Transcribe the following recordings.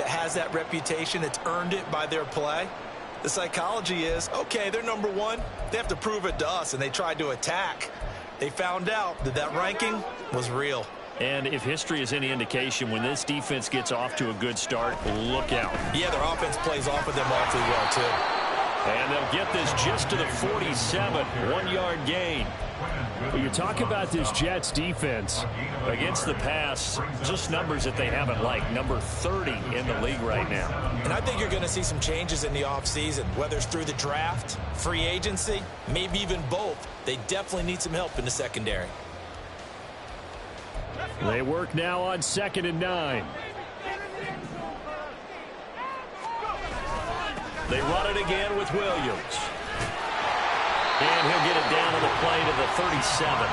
that has that reputation, that's earned it by their play, the psychology is, okay, they're number one. They have to prove it to us, and they tried to attack. They found out that that ranking was real. And if history is any indication, when this defense gets off to a good start, look out. Yeah, their offense plays off of them awfully well, too. And they'll get this just to the 47, 1-yard gain. Well, you talk about this Jets defense. Against the pass, just numbers that they haven't liked. Number 30 in the league right now. And I think you're going to see some changes in the offseason, whether it's through the draft, free agency, maybe even both. They definitely need some help in the secondary. They work now on 2nd and 9. They run it again with Williams. And he'll get it down on the play to the 37.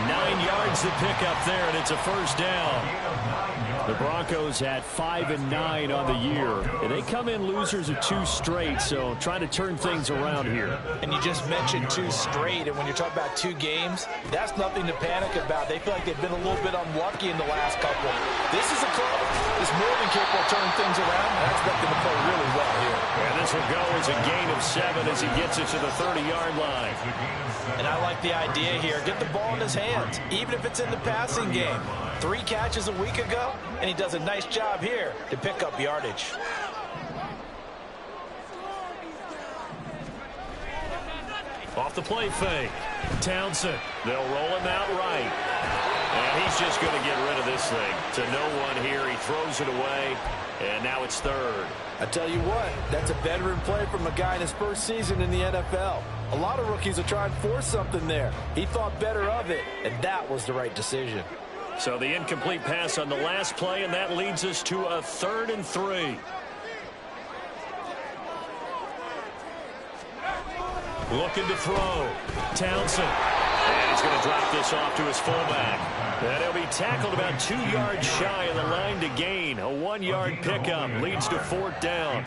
9 yards to pick up there, and it's a first down. The Broncos had 5 and 9 on the year. And they come in losers of 2 straight, so trying to turn things around here. And you just mentioned 2 straight, and when you're talking about 2 games, that's nothing to panic about. They feel like they've been a little bit unlucky in the last couple. This is a club that's more than capable of turning things around, and I expect them to play really well here. And this will go as a gain of 7 as he gets it to the 30-yard line. And I like the idea here. Get the ball in his hands, even if it's in the passing game. 3 catches a week ago, and he does a nice job here to pick up yardage. Off the play fake. Townsend. They'll roll him out right. And he's just going to get rid of this thing. To no one here. He throws it away. And now it's 3rd. I tell you what, that's a veteran play from a guy in his first season in the NFL. A lot of rookies will try and force something there. He thought better of it, and that was the right decision. So the incomplete pass on the last play, and that leads us to a 3rd and 3. Looking to throw. Townsend. And he's going to drop this off to his fullback. And he'll be tackled about 2 yards shy of the line to gain. A 1-yard pickup leads to 4th down.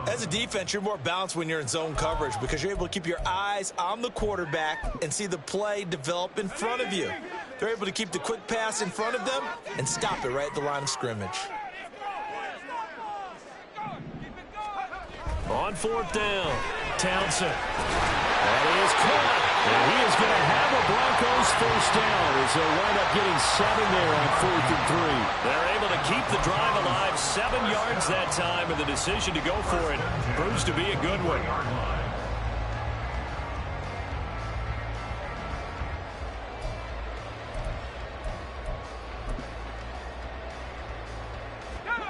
As a defense, you're more balanced when you're in zone coverage because you're able to keep your eyes on the quarterback and see the play develop in front of you. They're able to keep the quick pass in front of them and stop it right at the line of scrimmage. On 4th down, Townsend. That is caught. And he is going to have a Broncos first down as they'll wind up getting 7 there on 4th and 3. They're able to keep the drive alive, 7 yards that time, and the decision to go for it proves to be a good one.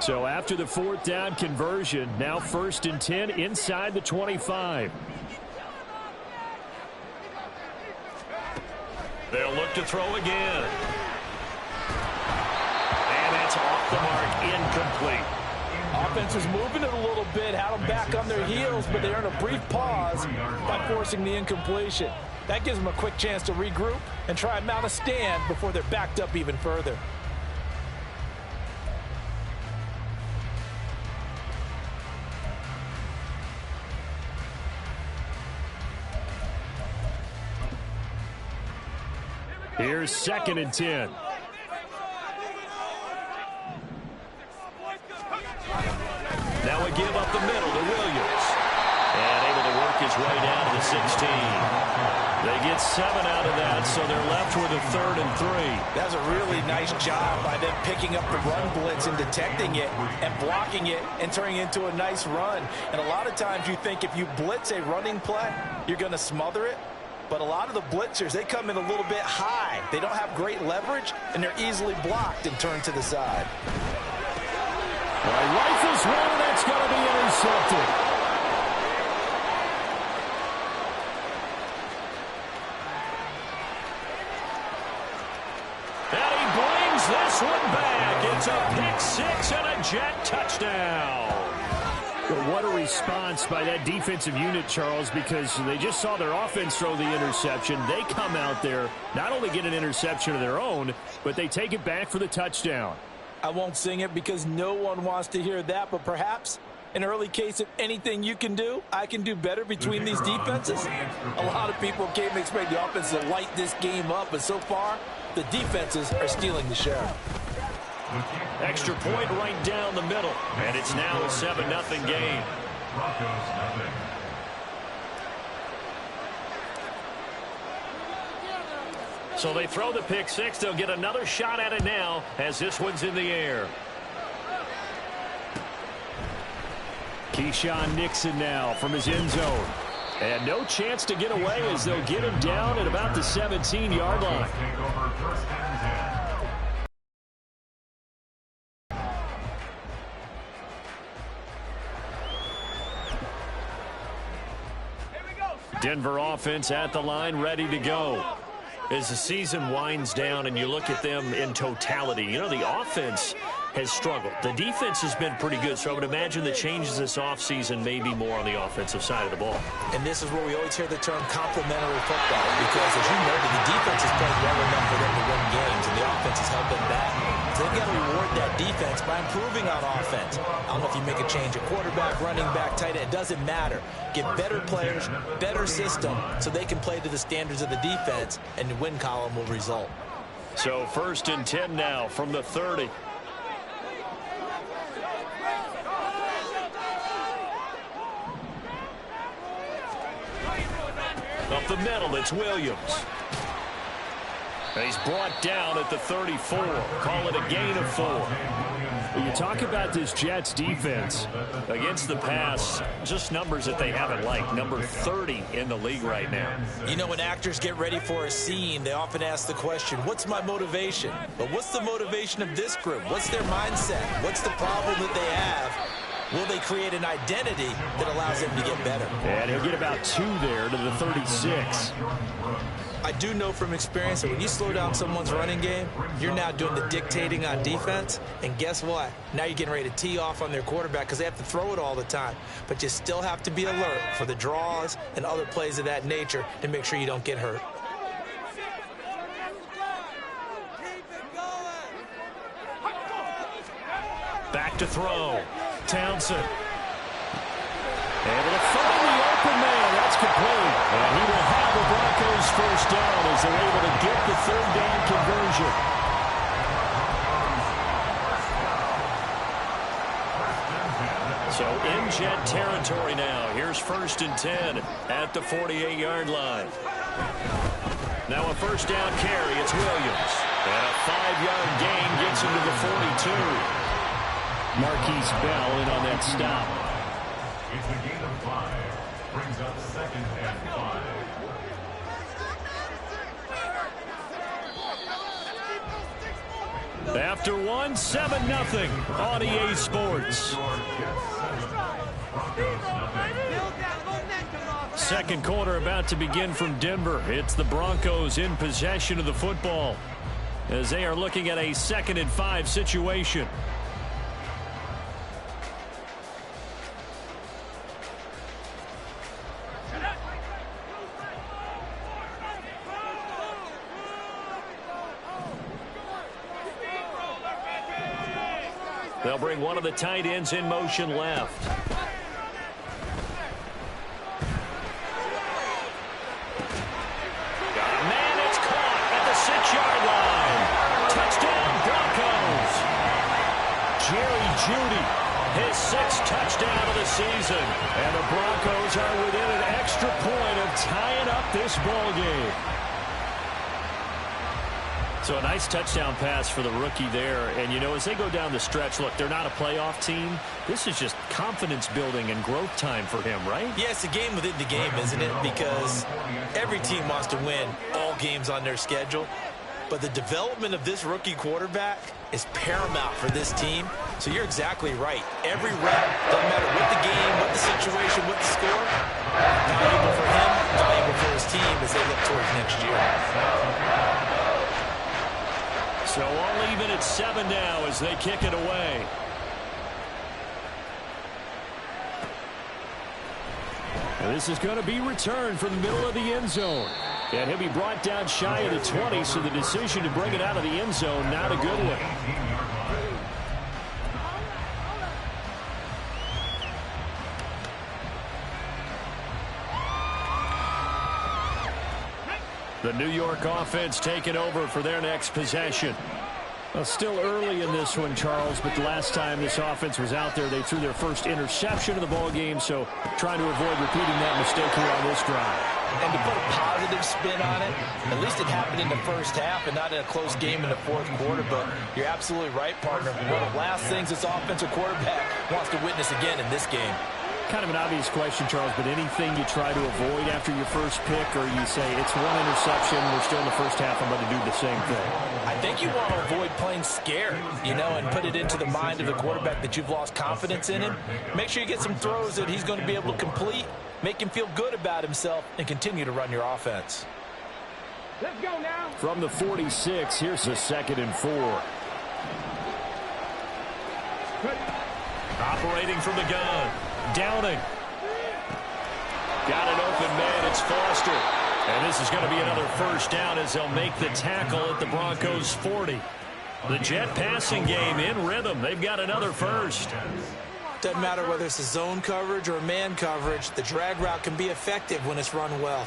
So after the 4th down conversion, now 1st and 10 inside the 25. They'll look to throw again. And that's off the mark, incomplete. Offense is moving it a little bit, had them back on their heels, but they earn a brief pause by forcing the incompletion. That gives them a quick chance to regroup and try and mount a stand before they're backed up even further. Here's 2nd and 10. Now we give up the middle to Williams. And able to work his way down to the 16. They get 7 out of that, so they're left with a 3rd and 3. That's a really nice job by them picking up the run blitz and detecting it and blocking it and turning it into a nice run. And a lot of times you think if you blitz a running play, you're going to smother it. But a lot of the blitzers, they come in a little bit high. They don't have great leverage, and they're easily blocked and turned to the side. Rifles one, and that's going to be intercepted. And he brings this one back. It's a pick 6 and a Jet touchdown. But what a response by that defensive unit, Charles, because they just saw their offense throw the interception. They come out there, not only get an interception of their own, but they take it back for the touchdown. I won't sing it because no one wants to hear that, but perhaps an early case of anything you can do, I can do better between these defenses. A lot of people came to expect the offense to light this game up, but so far, the defenses are stealing the show. Extra point right down the middle. And it's now a 7-0 game. So they throw the pick six. They'll get another shot at it now as this one's in the air. Keyshawn Nixon now from his end zone. And no chance to get away as they'll get him down at about the 17-yard line. Denver offense at the line, ready to go. As the season winds down and you look at them in totality, you know, the offense has struggled. The defense has been pretty good, so I would imagine the changes this offseason may be more on the offensive side of the ball. And this is where we always hear the term complementary football, because as you know, the defense is playing well enough for them to win games, and the offense is helping that. So they've got to reward that defense by improving on offense. I don't know if you make a change at quarterback, running back, tight end, it doesn't matter. Get better players, better system, so they can play to the standards of the defense, and the win column will result. So 1st and 10 now from the 30. Up the middle, it's Williams. And he's brought down at the 34. Call it a gain of 4. When you talk about this Jets defense against the pass, just numbers that they haven't liked. Number 30 in the league right now. You know, when actors get ready for a scene, they often ask the question, what's my motivation? But what's the motivation of this group? What's their mindset? What's the problem that they have? Will they create an identity that allows them to get better? And he'll get about 2 there to the 36. I do know from experience that when you slow down someone's running game, you're now doing the dictating on defense. And guess what? Now you're getting ready to tee off on their quarterback because they have to throw it all the time. But you still have to be alert for the draws and other plays of that nature to make sure you don't get hurt. Back to throw. Townsend. Able to find the open man. That's complete. And he will have the Broncos first down as they're able to get the 3rd down conversion. So in Jet territory now. Here's 1st and 10 at the 48-yard line. Now a 1st down carry. It's Williams. And a 5-yard gain gets him to the 42. Marquise Bell in on that stop. It's a gain of 5. Brings up 2nd and 5. After 1, 7-0 on EA Sports. Second quarter about to begin from Denver. It's the Broncos in possession of the football as they are looking at a 2nd and 5 situation. They'll bring one of the tight ends in motion left. Got a man, it's caught at the 6-yard line. Touchdown, Broncos. Jerry Jeudy, his 6th touchdown of the season. And the Broncos are within an extra point of tying up this ball game. So a nice touchdown pass for the rookie there. And, you know, as they go down the stretch, look, they're not a playoff team. This is just confidence building and growth time for him, right? Yeah, it's a game within the game, isn't it? Because every team wants to win all games on their schedule. But the development of this rookie quarterback is paramount for this team. So you're exactly right. Every rep, doesn't matter what the game, what the situation, what the score, valuable for him, valuable for his team as they look towards next year. So all even at 7 now as they kick it away. And this is going to be returned from the middle of the end zone. And he'll be brought down shy of the 20, so the decision to bring it out of the end zone, not a good one. The New York offense taking over for their next possession. Well, still early in this one, Charles, but the last time this offense was out there, they threw their first interception of the ball game, so trying to avoid repeating that mistake here on this drive. And to put a positive spin on it, at least it happened in the first half and not in a close game in the fourth quarter, but you're absolutely right, partner. One of the last things this offensive quarterback wants to witness again in this game. Kind of an obvious question, Charles, but anything you try to avoid after your first pick, or you say it's one interception, we're still in the first half, I'm going to do the same thing? I think you want to avoid playing scared, and put it into the mind of the quarterback that you've lost confidence in him. Make sure you get some throws that he's going to be able to complete, make him feel good about himself, and continue to run your offense. Let's go now. From the 46, here's the 2nd and 4. Operating from the gun. Downing. Got an open man. It's Foster. And this is going to be another first down as they'll make the tackle at the Broncos' 40. The Jet passing game in rhythm. They've got another first. Doesn't matter whether it's a zone coverage or a man coverage, the drag route can be effective when it's run well.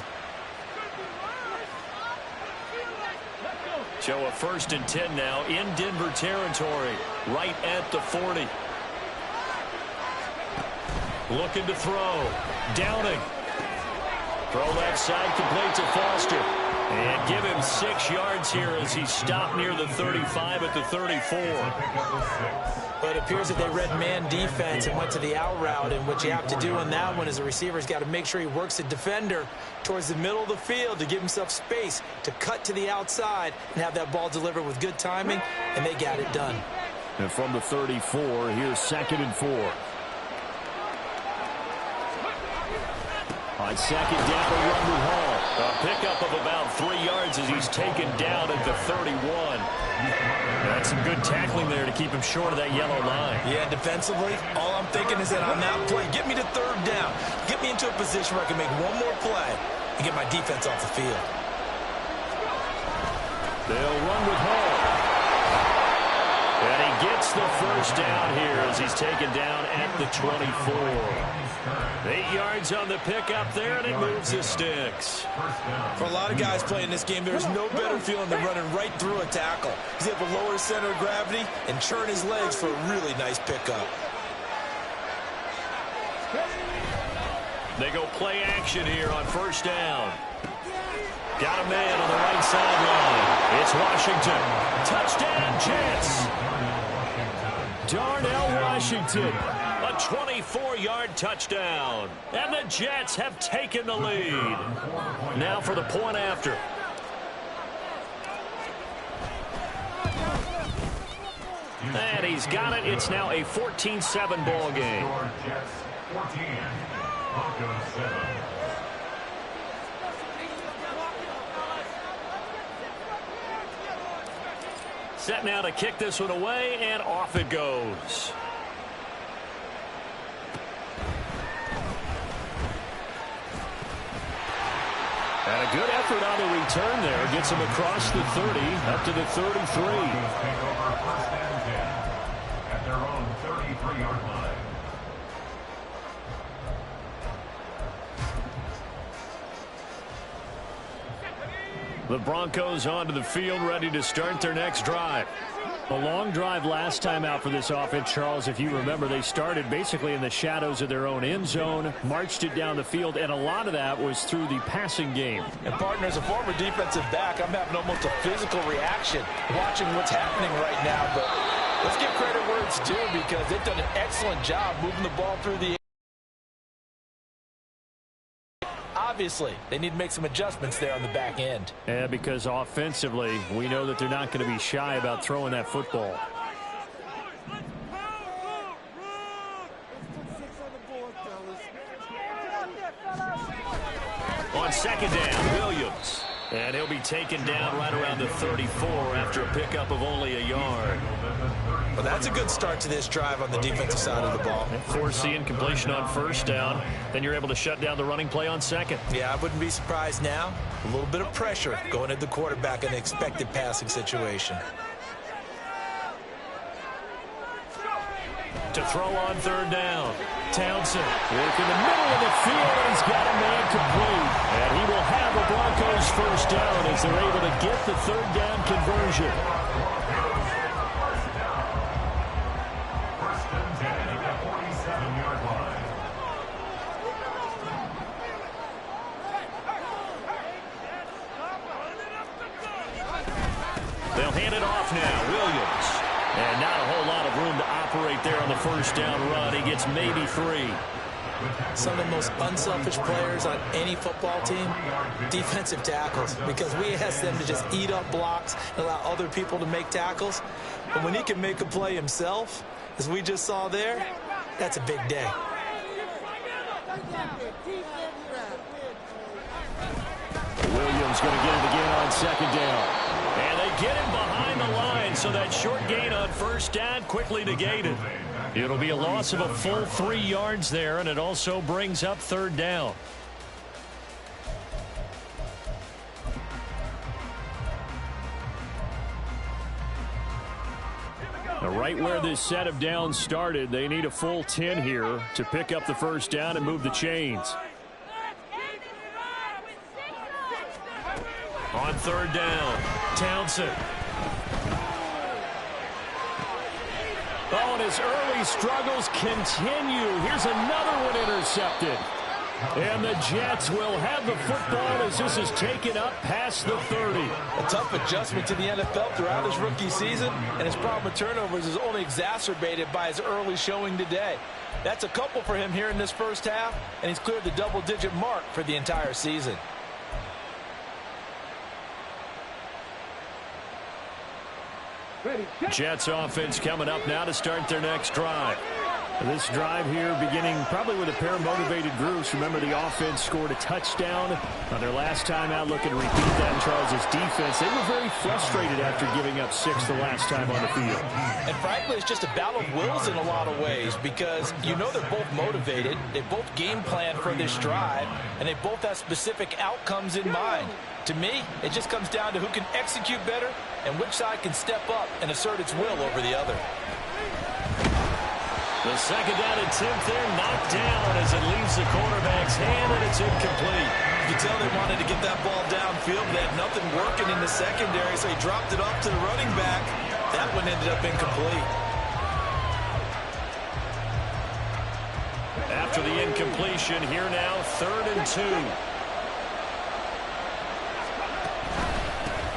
So a 1st and 10 now in Denver territory, right at the 40. Looking to throw. Downing. Throw left side, complete to Foster. And give him 6 yards here as he stopped near the 35 at the 34. But it appears that they read man defense and went to the out route, and what you have to do on that one is the receiver's got to make sure he works the defender towards the middle of the field to give himself space to cut to the outside and have that ball delivered with good timing, and they got it done. And from the 34, here's 2nd and 4. On 2nd down, a run with Hall. A pickup of about 3 yards as he's taken down at the 31. That's some good tackling there to keep him short of that yellow line. Yeah, defensively, all I'm thinking is that on that play, get me to 3rd down. Get me into a position where I can make one more play and get my defense off the field. They'll run with Hall. And he gets the first down here as he's taken down at the 24. 8 yards on the pickup there, and it moves the sticks. For a lot of guys playing this game, there's no better feeling than running right through a tackle. He's able to lower his center of gravity and churn his legs for a really nice pickup. They go play action here on 1st down. Got a man on the right sideline. It's Washington. Touchdown, Jets. Darnell Washington. A 24-yard touchdown. And the Jets have taken the lead. Now for the point after. And he's got it. It's now a 14-7 ball game. Jets 14, Broncos 7. Set now to kick this one away, and off it goes. And a good effort on the return there. Gets him across the 30, up to the 33. Take over 1st and 10 at their own 33-yard line. The Broncos onto the field, ready to start their next drive. A long drive last time out for this offense, Charles. If you remember, they started basically in the shadows of their own end zone, marched it down the field, and a lot of that was through the passing game. And, partner, as a former defensive back, I'm having almost a physical reaction watching what's happening right now. But let's give credit where it's due because they've done an excellent job moving the ball through the air. Obviously, they need to make some adjustments there on the back end. Yeah, because offensively, we know that they're not going to be shy about throwing that football. On 2nd down, Williams. And he'll be taken down right around the 34 after a pickup of only a yard. Well, that's a good start to this drive on the defensive side of the ball. Forcing completion on 1st down. Then you're able to shut down the running play on 2nd. Yeah, I wouldn't be surprised now. A little bit of pressure going at the quarterback in an expected passing situation. To throw on 3rd down. Townsend. Work in the middle of the field, and he's got a man complete. And he will have the Broncos 1st down as they're able to get the 3rd down conversion. off now. Williams. And not a whole lot of room to operate there on the first down run. He gets maybe 3. Some of the most unselfish players on any football team, defensive tackles, because we ask them to just eat up blocks and allow other people to make tackles. But when he can make a play himself, as we just saw there, that's a big day. Williams going to get it again on second down. And they get him behind the line, so that short gain on first down quickly negated. It'll be a loss of a full 3 yards there, and it also brings up third down. Now, right where this set of downs started, they need a full 10 here to pick up the first down and move the chains. On third down, Townsend. Oh, and his early struggles continue. Here's another one intercepted. And the Jets will have the football as this is taken up past the 30. A tough adjustment to the NFL throughout his rookie season, and his problem with turnovers is only exacerbated by his early showing today. That's a couple for him here in this first half, and he's cleared the double-digit mark for the entire season. Jets offense coming up now to start their next drive. This drive here beginning probably with a pair of motivated groups. Remember, the offense scored a touchdown on their last time out. Looking to repeat that in Charles' defense. They were very frustrated after giving up 6 the last time on the field. And frankly, it's just a battle of wills in a lot of ways, because you know they're both motivated. They both game plan for this drive, and they both have specific outcomes in mind. To me, it just comes down to who can execute better and which side can step up and assert its will over the other. The second down attempt there knocked down as it leaves the quarterback's hand, and it's incomplete. You can tell they wanted to get that ball downfield. They had nothing working in the secondary, so he dropped it off to the running back. That one ended up incomplete. After the incompletion, here now, 3rd and 2.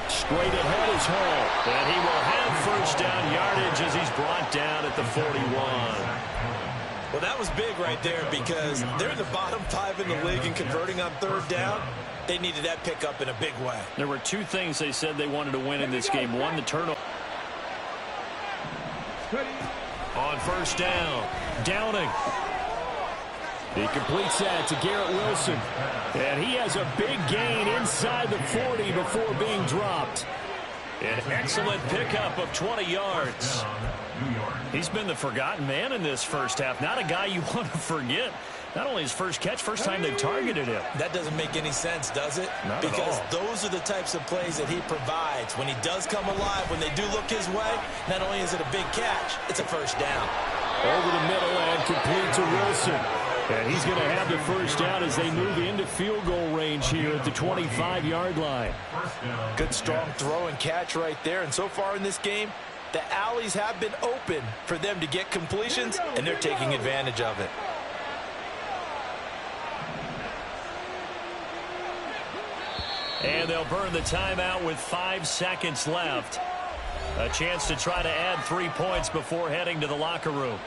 Straight ahead is Hall, and he will have first down yardage as he's brought down at the 41. Well, that was big right there, because they're in the bottom 5 in the league in converting on third down. They needed that pickup in a big way. There were 2 things they said they wanted to win in this game. One, the turnover. On first down, Downing. He completes that to Garrett Wilson. And he has a big gain inside the 40 before being dropped. An excellent pickup of 20 yards. He's been the forgotten man in this first half. Not a guy you want to forget. Not only his first catch, first time they targeted him. That doesn't make any sense, does it? Not at all. Because those are the types of plays that he provides. When he does come alive, when they do look his way, not only is it a big catch, it's a first down. Over the middle and complete to Wilson. And he's going to have the first down as they move into field goal range here at the 25-yard line. Good, strong throw and catch right there. And so far in this game, the alleys have been open for them to get completions, and they're taking advantage of it. And they'll burn the timeout with 5 seconds left. A chance to try to add 3 points before heading to the locker room.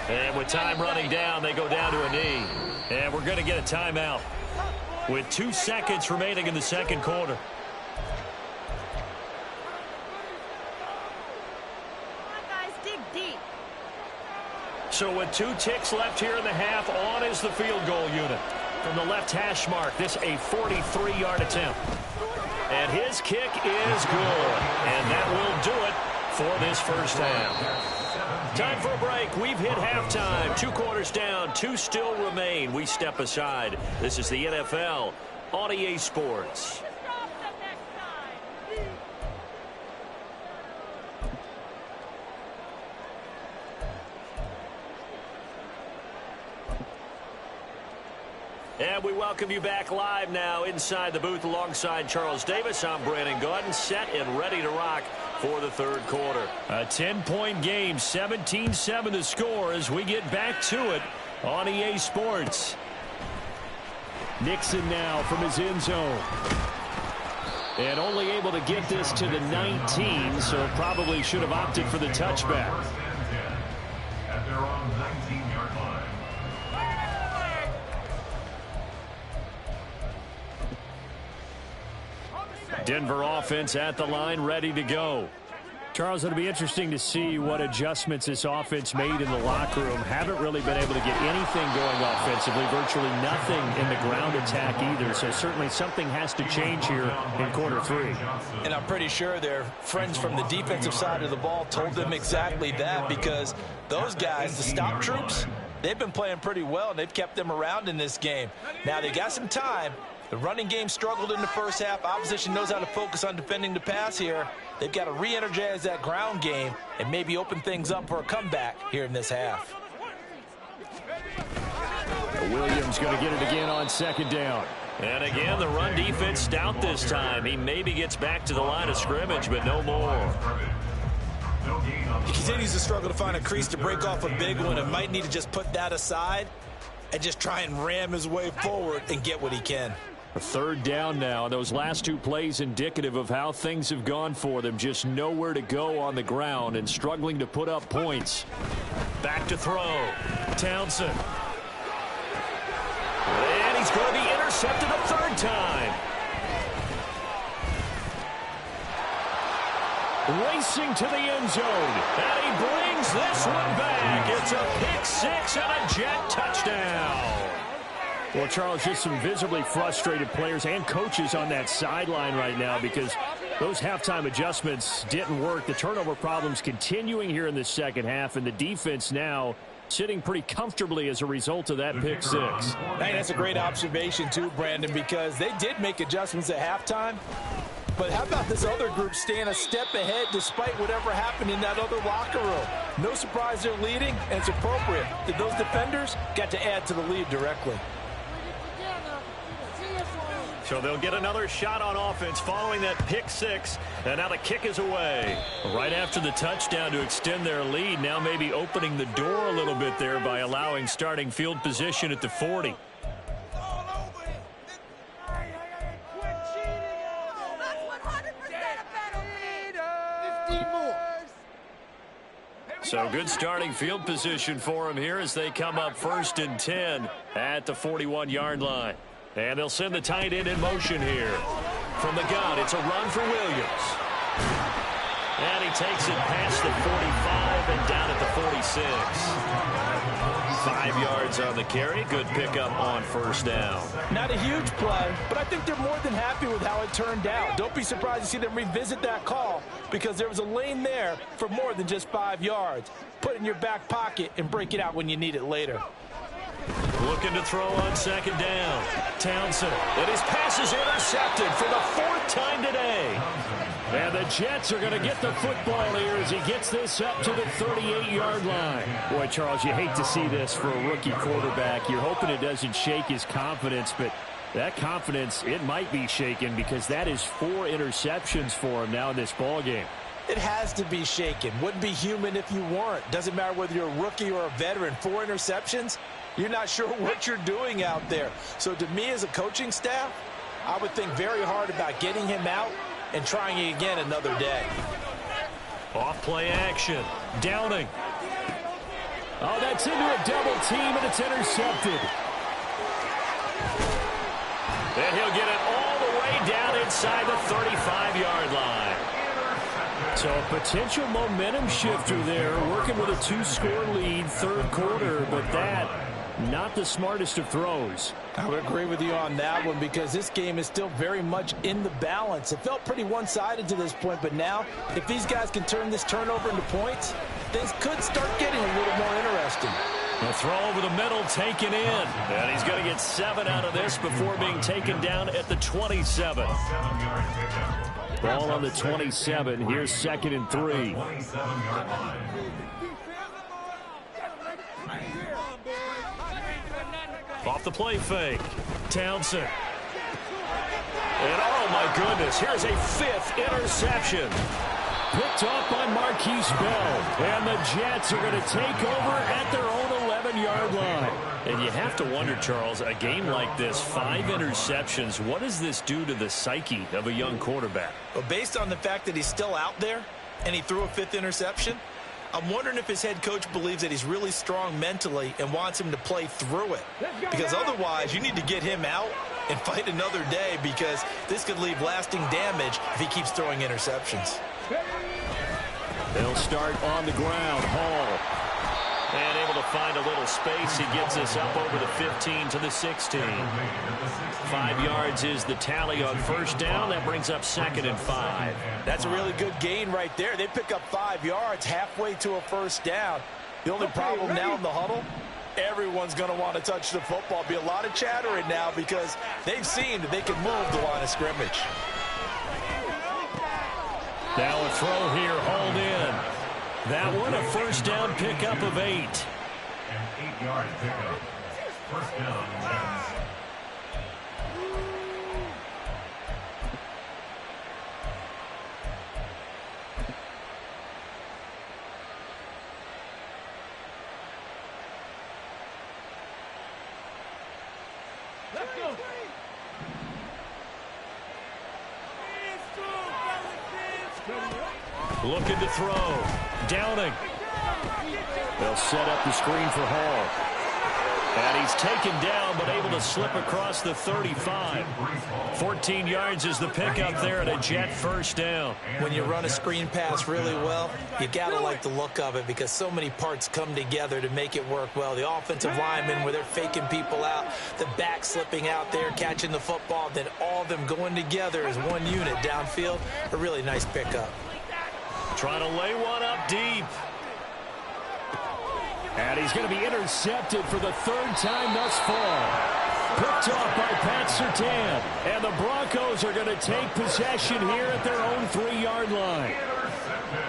And with time running down, they go down to a knee. And we're going to get a timeout with 2 seconds remaining in the second quarter. So with 2 ticks left here in the half, on is the field goal unit. From the left hash mark, this a 43-yard attempt. And his kick is good. And that will do it for this first half. Time for a break. We've hit halftime. 2 quarters down, 2 still remain. We step aside. This is the NFL on EA Sports. And we welcome you back live now inside the booth alongside Charles Davis. I'm Brandon Gaudin, set and ready to rock for the third quarter. A 10-point game, 17-7 the score as we get back to it on EA Sports. Nixon now from his end zone. And only able to get this to the 19, so probably should have opted for the touchback. At their own 19-yard line. Denver offense at the line, ready to go. Charles, it'll be interesting to see what adjustments this offense made in the locker room. Haven't really been able to get anything going offensively, virtually nothing in the ground attack either. So certainly something has to change here in quarter three. And I'm pretty sure their friends from the defensive side of the ball told them exactly that, because those guys, the stop troops, they've been playing pretty well, and they've kept them around in this game. Now they got some time. The running game struggled in the first half. Opposition knows how to focus on defending the pass here. They've got to re-energize that ground game and maybe open things up for a comeback here in this half. Williams going to get it again on second down. And again, the run defense stout this time. He maybe gets back to the line of scrimmage, but no more. He continues to struggle to find a crease to break off a big one, and might need to just put that aside and just try and ram his way forward and get what he can. A third down now. Those last two plays indicative of how things have gone for them. Just nowhere to go on the ground and struggling to put up points. Back to throw. Townsend. And he's going to be intercepted a third time. Racing to the end zone. And he brings this one back. It's a pick six and a Jet touchdown. Well, Charles, just some visibly frustrated players and coaches on that sideline right now because those halftime adjustments didn't work. The turnover problems continuing here in the second half, and the defense now sitting pretty comfortably as a result of that pick six. Hey, that's a great observation too, Brandon, because they did make adjustments at halftime. But how about this other group staying a step ahead despite whatever happened in that other locker room? No surprise they're leading, and it's appropriate that those defenders got to add to the lead directly. So they'll get another shot on offense following that pick six, and now the kick is away. Right after the touchdown to extend their lead, now maybe opening the door a little bit there by allowing starting field position at the 40. So good starting field position for them here as they come up 1st and 10 at the 41-yard line. And they'll send the tight end in motion here. From the gun, it's a run for Williams. And he takes it past the 45 and down at the 46. 5 yards on the carry. Good pickup on first down. Not a huge play, but I think they're more than happy with how it turned out. Don't be surprised to see them revisit that call because there was a lane there for more than just 5 yards. Put it in your back pocket and break it out when you need it later. Looking to throw on second down. Townsend. And his pass is intercepted for the 4th time today. And the Jets are going to get the football here as he gets this up to the 38-yard line. Boy, Charles, you hate to see this for a rookie quarterback. You're hoping it doesn't shake his confidence, but that confidence, it might be shaken because that is 4 interceptions for him now in this ballgame. It has to be shaken. Wouldn't be human if you weren't. Doesn't matter whether you're a rookie or a veteran. 4 interceptions, you're not sure what you're doing out there. So to me as a coaching staff, I would think very hard about getting him out and trying it again another day. Off play action. Downing. Oh, that's into a double team, and it's intercepted. And he'll get it all the way down inside the 35-yard line. So a potential momentum shifter there, working with a 2-score lead, third quarter, but that, not the smartest of throws. I would agree with you on that one because this game is still very much in the balance. It felt pretty one-sided to this point, but now if these guys can turn this turnover into points, things could start getting a little more interesting. The throw over the middle taken in. And he's going to get 7 out of this before being taken down at the 27. Ball on the 27. Here's 2nd and 3. Off the play fake. Townsend. And oh my goodness, here's a fifth interception. Picked off by Marquise Bell. And the Jets are going to take over at their own 11-yard line. And you have to wonder, Charles, a game like this, 5 interceptions, what does this do to the psyche of a young quarterback? Well, based on the fact that he's still out there and he threw a 5th interception, I'm wondering if his head coach believes that he's really strong mentally and wants him to play through it. Because otherwise, you need to get him out and fight another day, because this could leave lasting damage if he keeps throwing interceptions. They'll start on the ground. Hall. And able to find a little space. He gets us up over the 15 to the 16. 5 yards is the tally on first down. That brings up 2nd and 5. That's a really good gain right there. They pick up 5 yards halfway to a first down. The only problem now in the huddle, everyone's going to want to touch the football. Be a lot of chattering now because they've seen that they can move the line of scrimmage. Now a throw here, hauled in. That one, a first down pickup of 8. An 8-yard pickup. First down, Jets. Let's go. Looking to throw. Downing. They'll set up the screen for Hall. And he's taken down, but able to slip across the 35. 14 yards is the pickup there at a Jet first down. When you run a screen pass really well, you got to like the look of it because so many parts come together to make it work well. The offensive linemen, where they're faking people out, the back slipping out there, catching the football, then all of them going together as one unit downfield. A really nice pickup. Trying to lay one up deep. And he's going to be intercepted for the 3rd time thus far. Picked off by Pat Surtain. And the Broncos are going to take possession here at their own 3-yard line. Intercepted.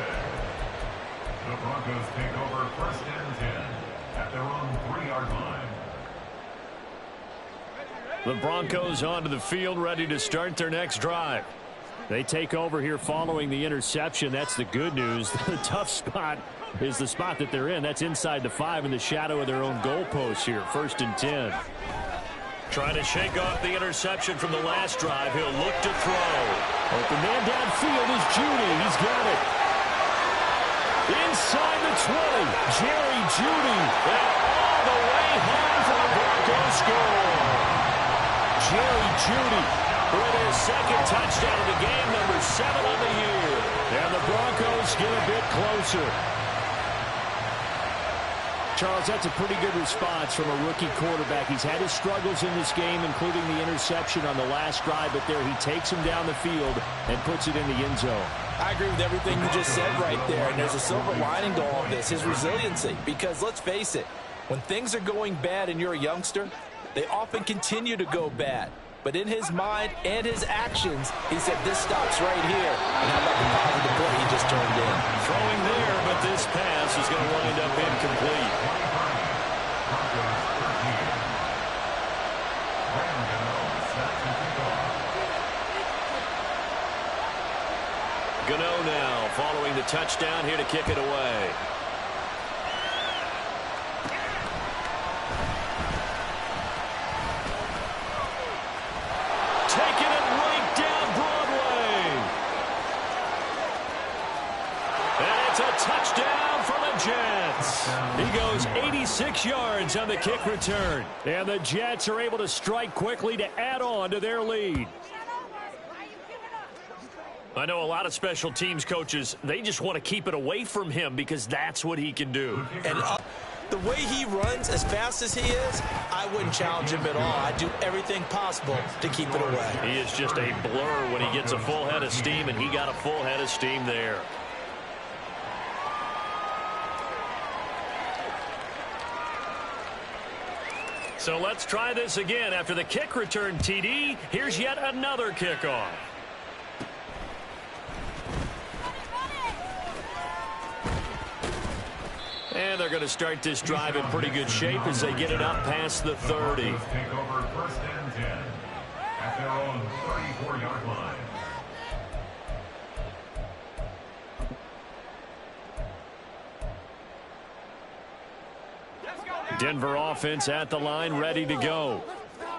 The Broncos take over 1st and 10 at their own 3-yard line. The Broncos onto the field, ready to start their next drive. They take over here following the interception. That's the good news. The tough spot is the spot that they're in. That's inside the 5 in the shadow of their own goalpost here. 1st and 10. Trying to shake off the interception from the last drive. He'll look to throw. Open man downfield is Judy. He's got it. Inside the 20. Jerry Judy. And all the way home for the Broncos score. Jerry Judy with his 2nd touchdown of the game, number 7 on the year. And the Broncos get a bit closer. Charles, that's a pretty good response from a rookie quarterback. He's had his struggles in this game, including the interception on the last drive, but there he takes him down the field and puts it in the end zone. I agree with everything you just said right there, and there's a silver lining to all of this, his resiliency. Because let's face it, when things are going bad and you're a youngster, they often continue to go bad. But in his mind and his actions, he said, this stops right here. And how about the positive play he just turned in? Throwing there, but this pass is going to wind up incomplete. Gano now following the touchdown here to kick it away. Taking it right down Broadway. And it's a touchdown for the Jets. He goes 86 yards on the kick return. And the Jets are able to strike quickly to add on to their lead. I know a lot of special teams coaches, they just want to keep it away from him because that's what he can do. And the way he runs as fast as he is, I wouldn't challenge him at all. I'd do everything possible to keep it away. He is just a blur when he gets a full head of steam, and he got a full head of steam there. So let's try this again. After the kick return TD, here's yet another kickoff. And they're going to start this drive in pretty good shape as they get it up past the 30. Take over 1st and 10. 34-yard line. Denver offense at the line, ready to go.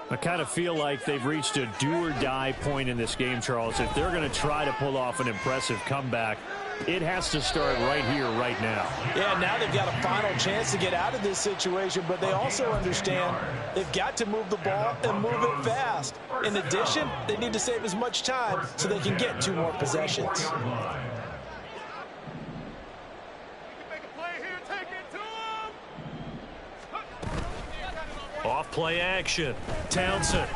I kind of feel like they've reached a do-or-die point in this game, Charles. If they're going to try to pull off an impressive comeback, it has to start right here, right now. Yeah, now they've got a final chance to get out of this situation, but they also understand they've got to move the ball and move it fast. In addition, they need to save as much time so they can get 2 more possessions. Off play action. Townsend.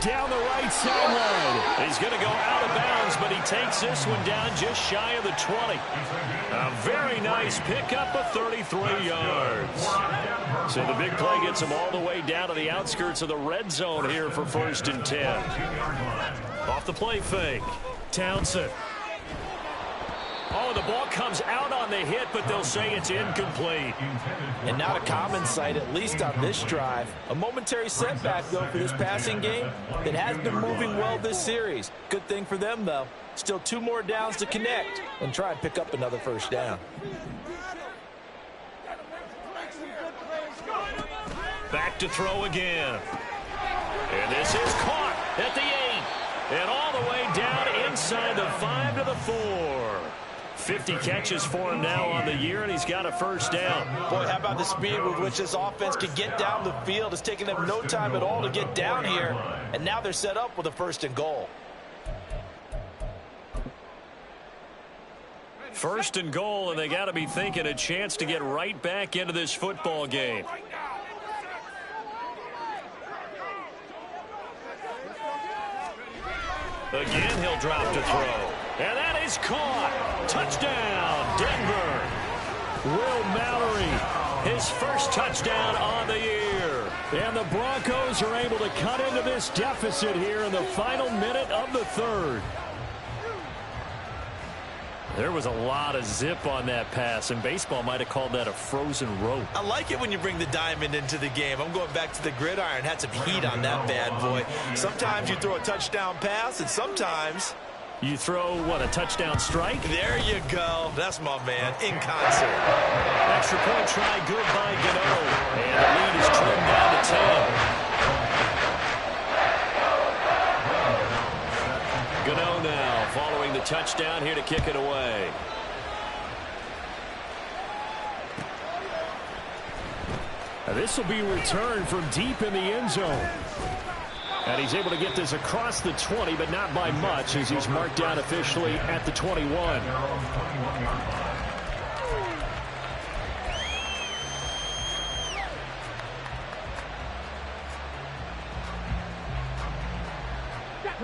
Down the right sideline. He's going to go out of bounds, but he takes this one down just shy of the 20. A very nice pickup of 33 yards. So the big play gets him all the way down to the outskirts of the red zone here for 1st and 10. Off the play fake. Townsend. Oh, the ball comes out on the hit, but they'll say it's incomplete. And not a common sight, at least on this drive. A momentary setback, though, for this passing game that has been moving well this series. Good thing for them, though. Still 2 more downs to connect and try and pick up another 1st down. Back to throw again. And this is caught at the 8. And all the way down inside the 5 to the 4. 50 catches for him now on the year, and he's got a 1st down. Boy, how about the speed with which this offense can get down the field? It's taken them no time at all to get down here, and now they're set up with a 1st and goal. 1st and goal, and they got to be thinking a chance to get right back into this football game. Again, he'll drop to throw. And that is caught. Touchdown, Denver. Will Mallory, his 1st touchdown on the year. And the Broncos are able to cut into this deficit here in the final minute of the 3rd. There was a lot of zip on that pass, and baseball might have called that a frozen rope. I like it when you bring the diamond into the game. I'm going back to the gridiron. Had some heat on that bad boy. Sometimes you throw a touchdown pass, and sometimes you throw, what, a touchdown strike? There you go. That's my man, in concert. Extra point try, good by Gano. And the lead is trimmed down to 10. Gano now following the touchdown here to kick it away. Now this will be returned from deep in the end zone. And he's able to get this across the 20, but not by much, as he's marked down officially at the 21.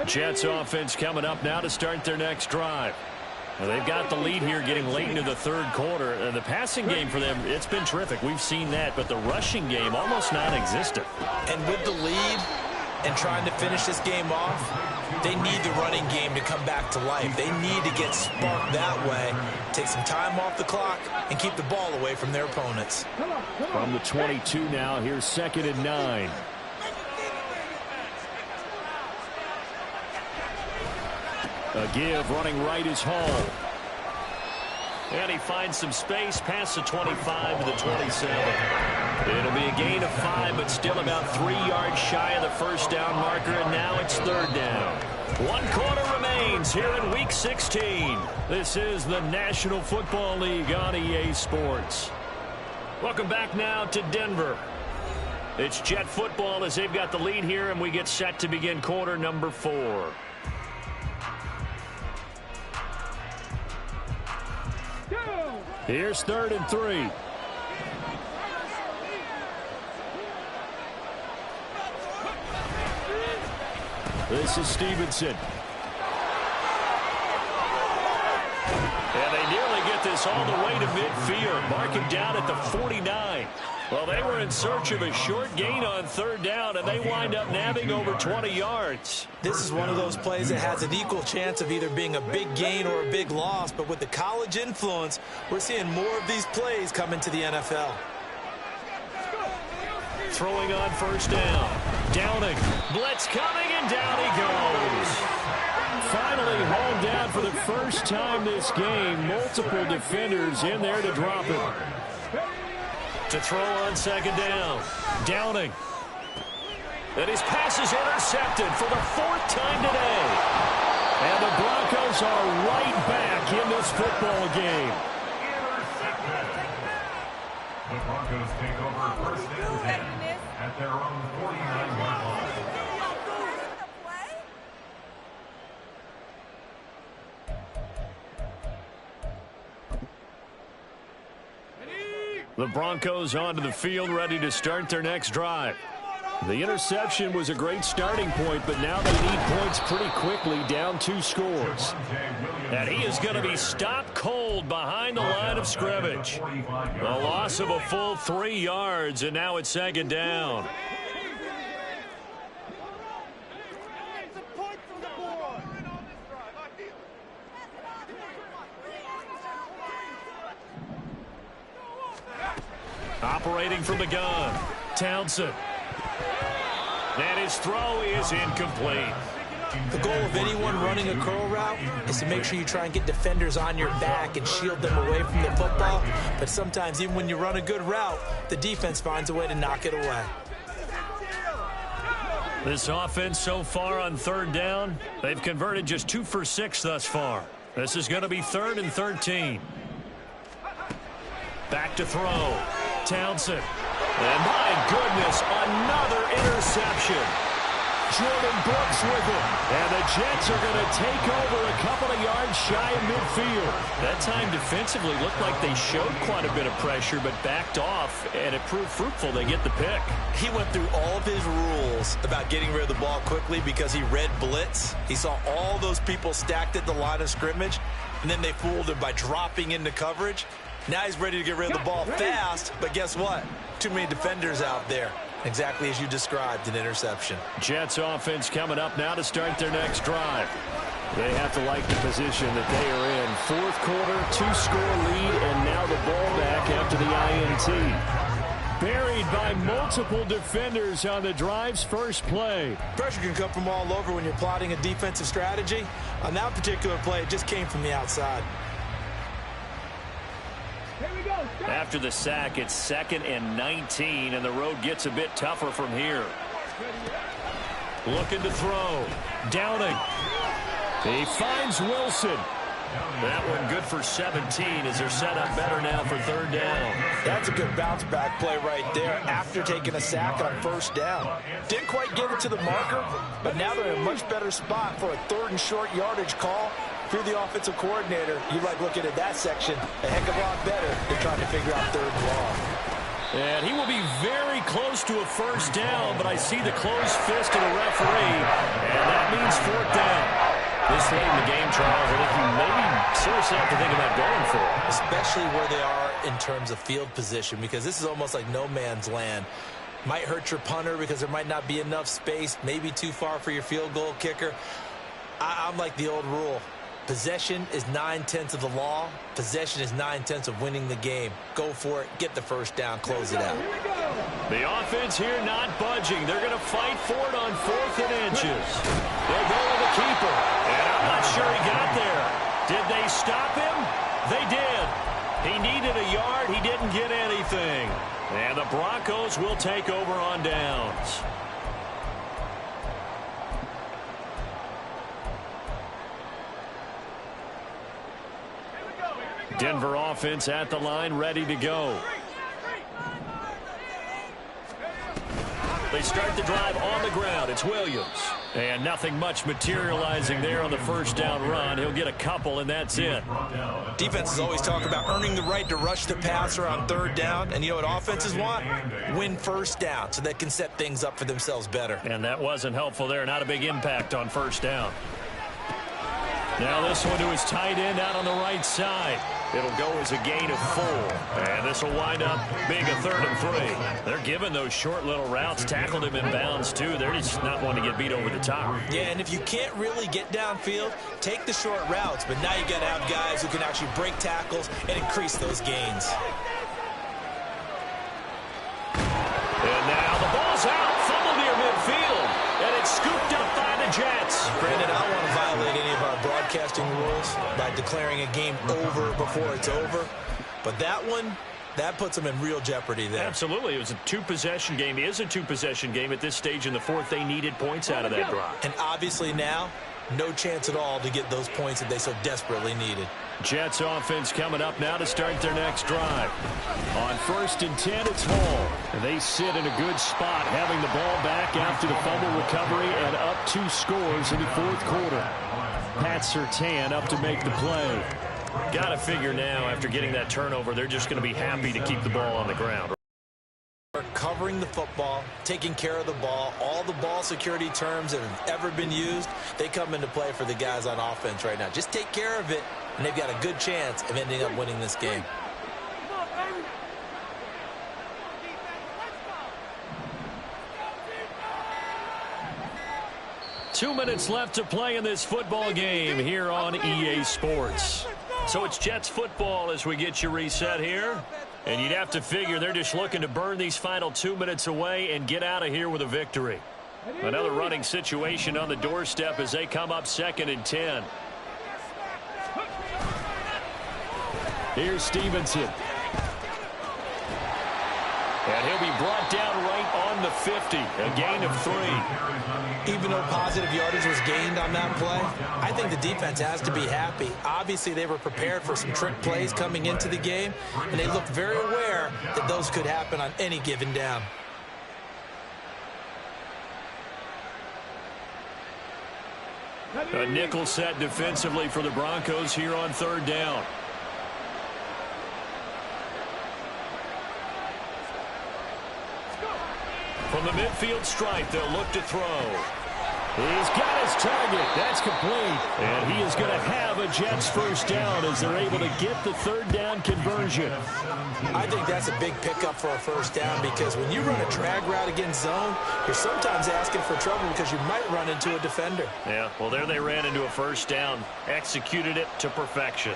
Jets offense coming up now to start their next drive. Well, they've got the lead here getting late into the 3rd quarter. The passing game for them, it's been terrific. We've seen that, but the rushing game almost non-existent. And with the lead and trying to finish this game off, they need the running game to come back to life. They need to get sparked that way, take some time off the clock, and keep the ball away from their opponents. From the 22 now, here's 2nd and 9. A give running right is Hall. And he finds some space past the 25 to the 27. It'll be a gain of 5, but still about 3 yards shy of the 1st down marker, and now it's 3rd down. 1 quarter remains here in Week 16. This is the National Football League on EA Sports. Welcome back now to Denver. It's Jet football as they've got the lead here, and we get set to begin quarter number 4. Here's 3rd and 3. This is Stevenson. And they nearly get this all the way to midfield, marking down at the 49. Well, they were in search of a short gain on 3rd down, and they wind up nabbing over 20 yards. This is one of those plays that has an equal chance of either being a big gain or a big loss, but with the college influence, we're seeing more of these plays come into the NFL. Throwing on 1st down. Downing. Blitz coming, and down he goes. Finally hauled down for the first time this game. Multiple defenders in there to drop it. To throw on second down. Downing. And his pass is intercepted for the 4th time today. And the Broncos are right back in this football game. The Broncos take over first and 10 at their own 49-yard line. The Broncos onto the field, ready to start their next drive. The interception was a great starting point, but now they need points pretty quickly, down 2 scores. And he is going to be stopped cold behind the line of scrimmage. A loss of a full 3 yards, and now it's second down. Operating from the gun, Townsend. And his throw is incomplete. The goal of anyone running a curl route is to make sure you try and get defenders on your back and shield them away from the football. But sometimes even when you run a good route, the defense finds a way to knock it away. This offense so far on 3rd down, they've converted just 2 for 6 thus far. This is going to be 3rd and 13. Back to throw. Townsend. And my goodness, another interception. Jordan Brooks with it. And the Jets are going to take over a couple of yards shy of midfield. That time defensively looked like they showed quite a bit of pressure, but backed off, and it proved fruitful. They get the pick. He went through all of his rules about getting rid of the ball quickly because he read blitz. He saw all those people stacked at the line of scrimmage, and then they fooled him by dropping into coverage. Now he's ready to get rid of the ball fast, but guess what? Too many defenders out there. Exactly as you described, an interception. Jets offense coming up now to start their next drive. They have to like the position that they are in. 4th quarter, 2-score lead, and now the ball back after the INT. Buried by multiple defenders on the drive's first play. Pressure can come from all over when you're plotting a defensive strategy. On that particular play, it just came from the outside. After the sack, it's 2nd and 19, and the road gets a bit tougher from here. Looking to throw. Downing. He finds Wilson. That one good for 17 as they're set up better now for 3rd down. That's a good bounce back play right there after taking a sack on 1st down. Didn't quite get it to the marker, but now they're in a much better spot for a 3rd and short yardage call. If you're the offensive coordinator, you like looking at that section a heck of a lot better than trying to figure out 3rd and long. And he will be very close to a 1st down, but I see the closed fist of the referee, and that means 4th down. This late in the game, Charles, I think you maybe seriously have to think about going for it. Especially where they are in terms of field position, because this is almost like no man's land. Might hurt your punter because there might not be enough space, maybe too far for your field goal kicker. I'm like the old rule. Possession is 9/10 of the law. Possession is 9/10 of winning the game. Go for it. Get the 1st down. Close it out. The offense here not budging. They're going to fight for it on 4th and inches. They'll go to the keeper. And I'm not sure he got there. Did they stop him? They did. He needed a yard. He didn't get anything. And the Broncos will take over on downs. Denver offense at the line, ready to go. They start the drive on the ground. It's Williams. And nothing much materializing there on the 1st down run. He'll get a couple, and that's it. Defenses always talk about earning the right to rush the passer on 3rd down. And you know what offenses want? Win 1st down so they can set things up for themselves better. And that wasn't helpful there. Not a big impact on 1st down. Now this one to his tight end out on the right side. It'll go as a gain of 4. And this will wind up being a 3rd and 3. They're giving those short little routes. Tackled him in bounds, too. They're just not wanting to get beat over the top. Yeah, and if you can't really get downfield, take the short routes. But now you got to have guys who can actually break tackles and increase those gains. And now the ball's out. Fumble near midfield. Brandon, I don't want to violate any of our broadcasting rules by declaring a game over before it's over. But that one, that puts them in real jeopardy there. Absolutely. It was a two-possession game. It is a two-possession game at this stage in the fourth. They needed points out of that drive. And obviously now, no chance at all to get those points that they so desperately needed. Jets offense coming up now to start their next drive. On 1st and 10, it's Hall. And they sit in a good spot, having the ball back after the fumble recovery and up 2 scores in the fourth quarter. Pat Surtain up to make the play. Got to figure now, after getting that turnover, they're just going to be happy to keep the ball on the ground. Covering the football, taking care of the ball, all the ball security terms that have ever been used, they come into play for the guys on offense right now. Just take care of it, and they've got a good chance of ending up winning this game. Two minutes left to play in this football game here on EA Sports. So it's Jets football as we get you reset here. And you'd have to figure they're just looking to burn these final 2 minutes away and get out of here with a victory. Another running situation on the doorstep as they come up 2nd and 10. Here's Stevenson. And he'll be brought down right on the 50. A gain of 3. Even though positive yardage was gained on that play, I think the defense has to be happy. Obviously, they were prepared for some trick plays coming into the game, and they looked very aware that those could happen on any given down. A nickel set defensively for the Broncos here on 3rd down. From the midfield stripe, they'll look to throw. He's got his target. That's complete. And he is going to have a Jets first down as they're able to get the 3rd down conversion. I think that's a big pickup for a first down because when you run a drag route against zone, you're sometimes asking for trouble because you might run into a defender. Yeah, well, there they ran into a first down. Executed it to perfection.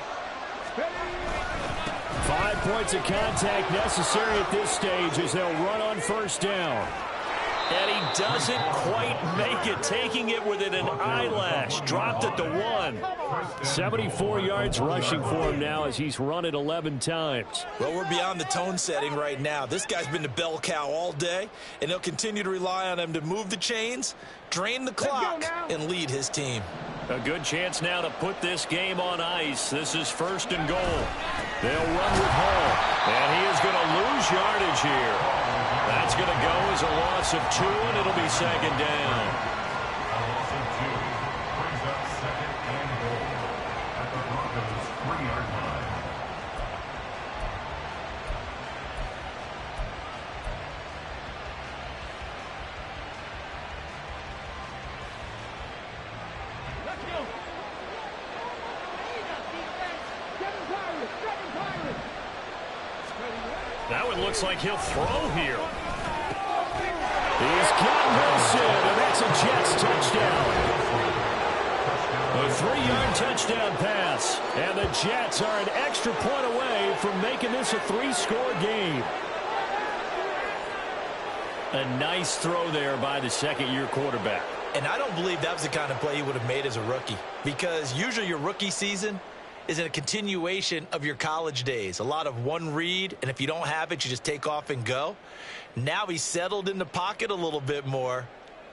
5 points of contact necessary at this stage as they'll run on first down. And he doesn't quite make it, taking it within an eyelash. Dropped at the 1. 74 yards rushing for him now as he's run it 11 times. Well, we're beyond the tone setting right now. This guy's been the bell cow all day, and they'll continue to rely on him to move the chains, drain the clock, and lead his team. A good chance now to put this game on ice. This is 1st and goal. They'll run with Hall, and he is going to lose yardage here. That's going to go as a loss of 2, and it'll be 2nd down. A loss of 2 brings up 2nd and goal at the Broncos' 3-yard line. Let's go. That one looks like he'll throw here. He's got Wilson, and that's a Jets touchdown. A 3-yard touchdown pass, and the Jets are an extra point away from making this a 3-score game. A nice throw there by the second-year quarterback. And I don't believe that was the kind of play he would have made as a rookie because usually your rookie season is a continuation of your college days. A lot of one read, and if you don't have it, you just take off and go. Now he's settled in the pocket a little bit more,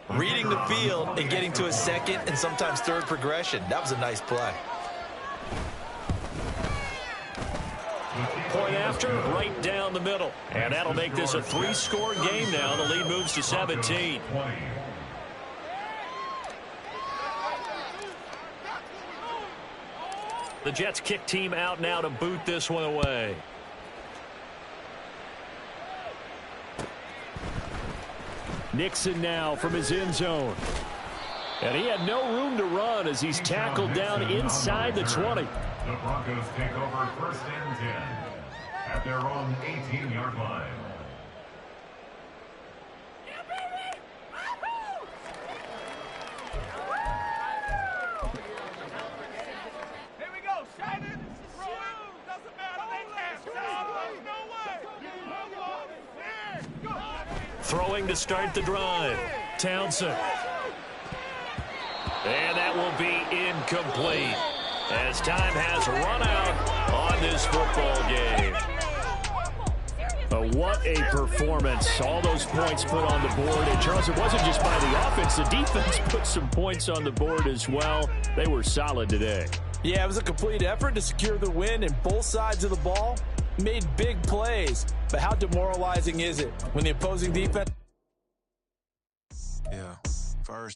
reading the field and getting to his 2nd and sometimes 3rd progression. That was a nice play. Point after, right down the middle. And that'll make this a 3-score game now. The lead moves to 17. The Jets kick team out now to boot this one away. Nixon now from his end zone. And he had no room to run as he's tackled down inside the 20. The Broncos take over 1st and 10 at their own 18-yard line. Throwing to start the drive. Townsend. And that will be incomplete as time has run out on this football game. What a performance. All those points put on the board. And, Charles, it wasn't just by the offense. The defense put some points on the board as well. They were solid today. Yeah, it was a complete effort to secure the win, and both sides of the ball made big plays. But how demoralizing is it when the opposing defense... Yeah, first.